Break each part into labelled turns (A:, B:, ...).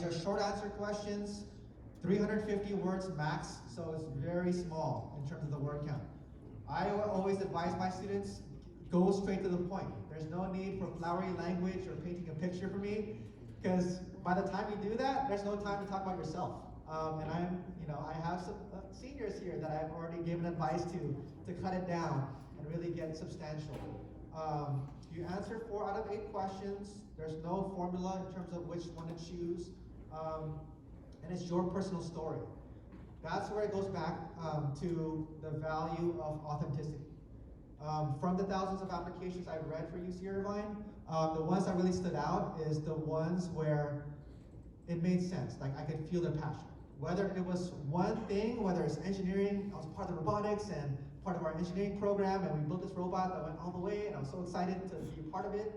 A: These are short answer questions, 350 words max, so it's very small in terms of the word count. I always advise my students, go straight to the point. There's no need for flowery language or painting a picture for me, because by the time you do that, there's no time to talk about yourself. And I have some seniors here that I've already given advice to cut it down and really get substantial. You answer 4 out of 8 questions. There's no formula in terms of which one to choose. And it's your personal story. That's where it goes back to the value of authenticity. From the thousands of applications I've read for UC Irvine, the ones that really stood out is the ones where it made sense, like I could feel their passion. Whether it was one thing, whether it's engineering, I was part of the robotics and part of our engineering program, and we built this robot that went all the way, and I was so excited to be a part of it.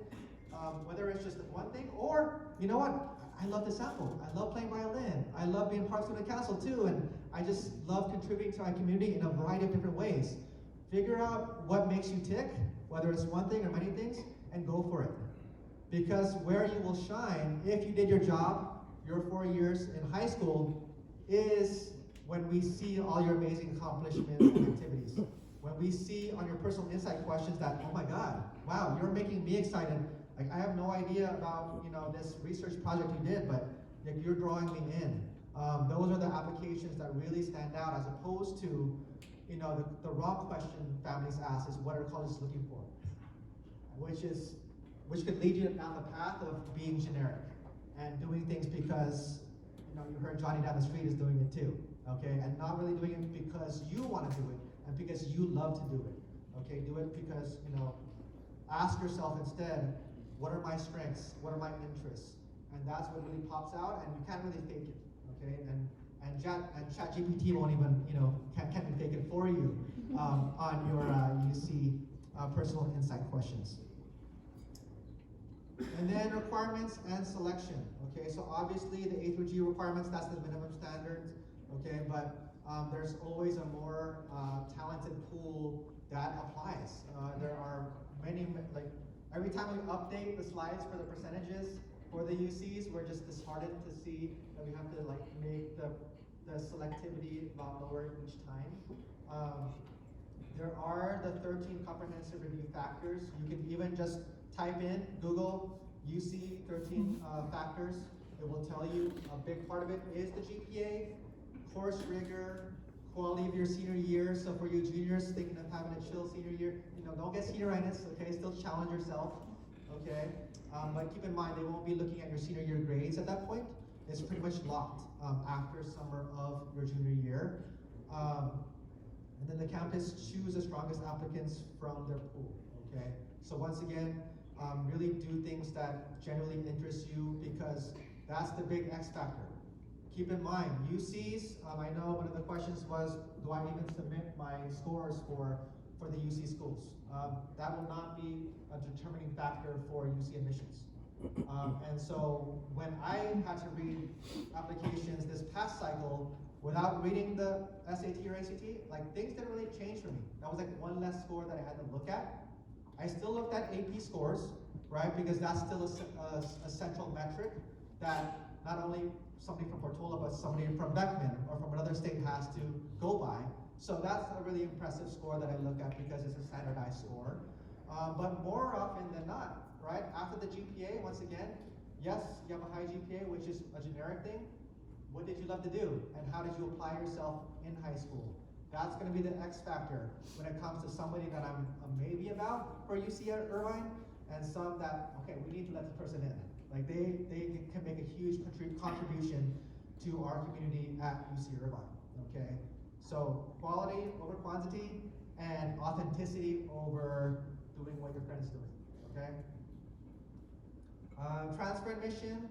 A: Whether it's just one thing, or, you know what, I love the sample. I love playing violin. I love being part of student council too, and I just love contributing to my community in a variety of different ways. Figure out what makes you tick, whether it's one thing or many things, and go for it. Because where you will shine, if you did your job, your 4 years in high school, is when we see all your amazing accomplishments and activities. When we see on your personal insight questions that, oh my God, wow, you're making me excited. Like, I have no idea about this research project you did, but you're drawing me in. Those are the applications that really stand out, as opposed to the wrong question families ask is, what are colleges looking for? Which could lead you down the path of being generic and doing things because you heard Johnny down the street is doing it too, okay? And not really doing it because you want to do it and because you love to do it, okay? Do it because, ask yourself instead, what are my strengths? What are my interests? And that's what really pops out, and you can't really fake it, okay? And ChatGPT won't even, can't fake it for you on your UC personal insight questions. And then requirements and selection, okay? So obviously the A through G requirements, that's the minimum standards, okay? But there's always a more talented pool that applies. There are many, like every time we update the slides for the percentages for the UCs, we're just disheartened to see that we have to make the selectivity a lot lower each time. There are the 13 comprehensive review factors. You can even just type in Google UC 13 factors. It will tell you a big part of it is the GPA, course rigor, quality of your senior year. So for you juniors thinking of having a chill senior year, don't get senioritis, okay? Still challenge yourself, okay? But keep in mind, they won't be looking at your senior year grades at that point. It's pretty much locked after summer of your junior year. And then the campus choose the strongest applicants from their pool, okay? So once again, really do things that genuinely interest you, because that's the big X factor. Keep in mind, UCs, I know one of the questions was, do I even submit my scores for the UC schools? That will not be a determining factor for UC admissions. And so when I had to read applications this past cycle without reading the SAT or ACT, like things didn't really change for me. That was like one less score that I had to look at. I still looked at AP scores, right? Because that's still a central metric that not only somebody from Portola, but somebody from Beckman or from another state has to go by. So that's a really impressive score that I look at because it's a standardized score. But more often than not, right? After the GPA, once again, yes, you have a high GPA, which is a generic thing. What did you love to do? And how did you apply yourself in high school? That's going to be the X factor when it comes to somebody that I'm a maybe about for UC Irvine, and some that, okay, we need to let this person in. Like they can make a huge contribution to our community at UC Irvine, okay? So quality over quantity and authenticity over doing what your friend is doing, okay? Transfer admission.